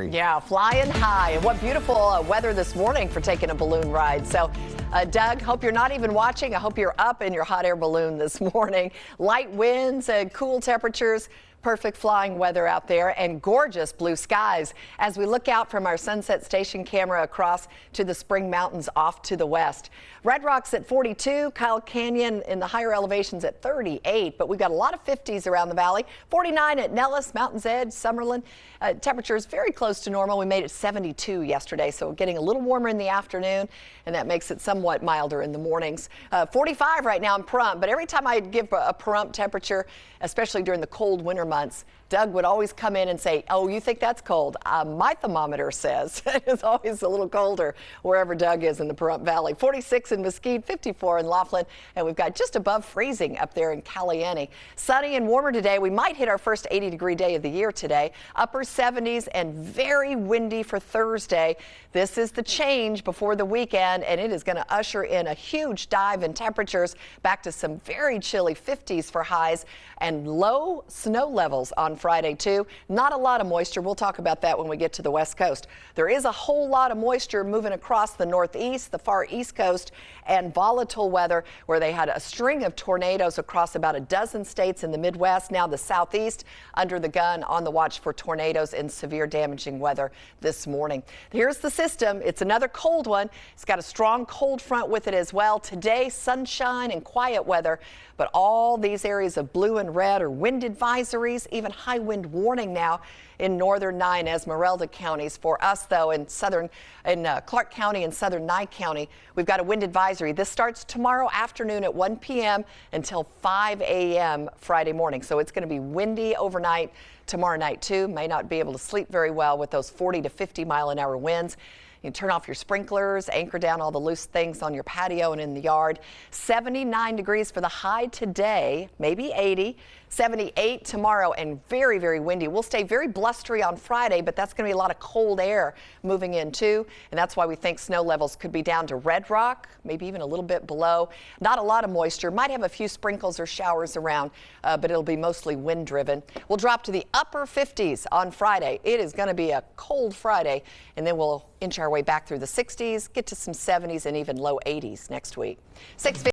Yeah, flying high. And what beautiful weather this morning for taking a balloon ride. So, Doug, hope you're not even watching. I hope you're up in your hot air balloon this morning. Light winds and cool temperatures. Perfect flying weather out there and gorgeous blue skies as we look out from our Sunset Station camera across to the Spring Mountains off to the west. Red Rock's at 42, Kyle Canyon in the higher elevations at 38, but we've got a lot of 50s around the valley. 49 at Nellis, Mountain's Edge, Summerlin. Temperatures very close to normal. We made it 72 yesterday, so getting a little warmer in the afternoon, and that makes it somewhat milder in the mornings. 45 right now in Pahrump, but every time I give a Pahrump temperature, especially during the cold winter months, Doug would always come in and say, "Oh, you think that's cold? My thermometer says." It's always a little colder wherever Doug is in the Pahrump Valley. 46 in Mesquite, 54 in Laughlin, and we've got just above freezing up there in Caliente. Sunny and warmer today. We might hit our first 80-degree day of the year today. Upper 70s and very windy for Thursday. This is the change before the weekend, and it is going to usher in a huge dive in temperatures back to some very chilly 50s for highs and low snow levels on Friday, too. Not a lot of moisture. We'll talk about that when we get to the West Coast. There is a whole lot of moisture moving across the Northeast, the far East Coast, and volatile weather where they had a string of tornadoes across about a dozen states in the Midwest. Now the Southeast under the gun on the watch for tornadoes and severe damaging weather this morning. Here's the system. It's another cold one. It's got a strong cold front with it as well. Today, sunshine and quiet weather, but all these areas of blue and red are wind advisories, even high wind warning now in northern Nye and Esmeralda counties. For us, though, in Clark County and southern Nye County, we've got a wind advisory. This starts tomorrow afternoon at 1 p.m. until 5 a.m. Friday morning. So it's going to be windy overnight tomorrow night, too. May not be able to sleep very well with those 40 to 50 mile an hour winds. You can turn off your sprinklers, anchor down all the loose things on your patio and in the yard. 79 degrees for the high today, maybe 80. 78 tomorrow and very, very windy. We'll stay very blustery on Friday, but that's going to be a lot of cold air moving in too. And that's why we think snow levels could be down to Red Rock, maybe even a little bit below. Not a lot of moisture. Might have a few sprinkles or showers around, but it'll be mostly wind driven. We'll drop to the upper 50s on Friday. It is going to be a cold Friday, and then we'll inch our way back through the 60s, get to some 70s and even low 80s next week. 6:50.